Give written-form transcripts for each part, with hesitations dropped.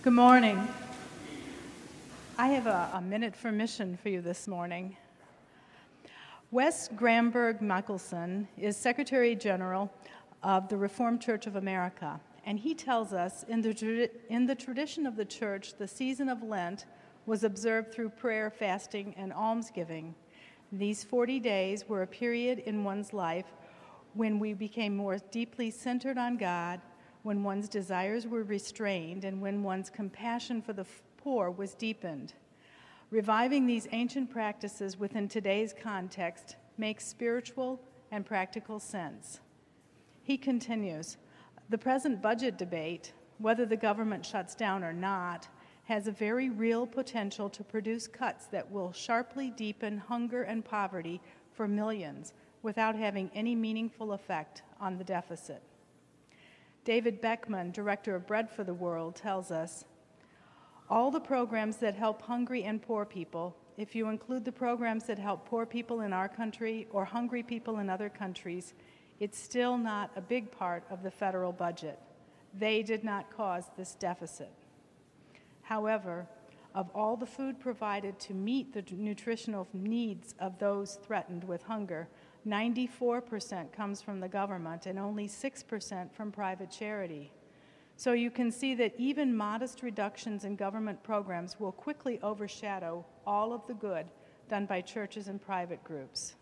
Good morning. I have a minute for mission for you this morning. Wes Gramberg Michelson is Secretary General of the Reformed Church of America, and he tells us in the tradition of the church, the season of Lent was observed through prayer, fasting, and almsgiving. These 40 days were a period in one's life when we became more deeply centered on God, when one's desires were restrained, and when one's compassion for the poor was deepened. Reviving these ancient practices within today's context makes spiritual and practical sense. He continues, the present budget debate, whether the government shuts down or not, has a very real potential to produce cuts that will sharply deepen hunger and poverty for millions without having any meaningful effect on the deficit. David Beckman, director of Bread for the World, tells us, all the programs that help hungry and poor people, if you include the programs that help poor people in our country or hungry people in other countries, it's still not a big part of the federal budget. They did not cause this deficit. However, of all the food provided to meet the nutritional needs of those threatened with hunger, 94% comes from the government and only 6% from private charity. So you can see that even modest reductions in government programs will quickly overshadow all of the good done by churches and private groups.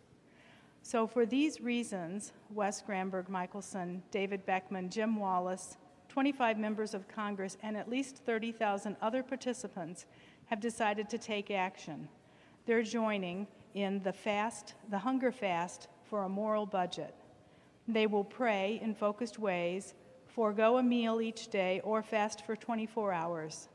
So for these reasons, Wes Gramberg Michelson, David Beckman, Jim Wallace, 25 members of Congress, and at least 30,000 other participants have decided to take action. They're joining in the hunger fast for a moral budget. They will pray in focused ways, forego a meal each day, or fast for 24 hours.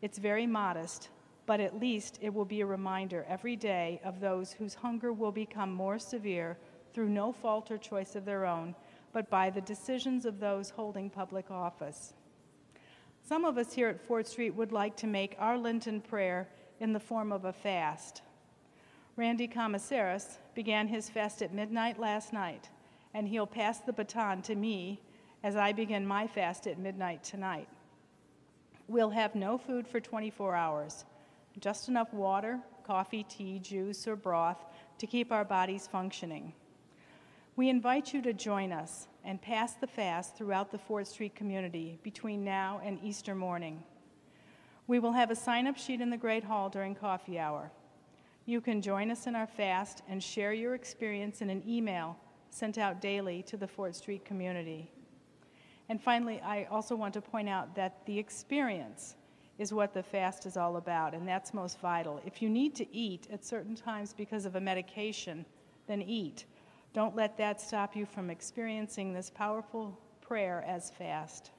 It's very modest, but at least it will be a reminder every day of those whose hunger will become more severe through no fault or choice of their own, but by the decisions of those holding public office. Some of us here at 4th Street would like to make our Lenten prayer in the form of a fast. Randy Commissaris began his fast at midnight last night, and he'll pass the baton to me as I begin my fast at midnight tonight. We'll have no food for 24 hours, just enough water, coffee, tea, juice, or broth to keep our bodies functioning. We invite you to join us and pass the fast throughout the 4th Street community between now and Easter morning. We will have a sign-up sheet in the Great Hall during coffee hour. You can join us in our fast and share your experience in an email sent out daily to the 4th Street community. And finally, I also want to point out that the experience is what the fast is all about, and that's most vital. If you need to eat at certain times because of a medication, then eat. Don't let that stop you from experiencing this powerful prayer as fast.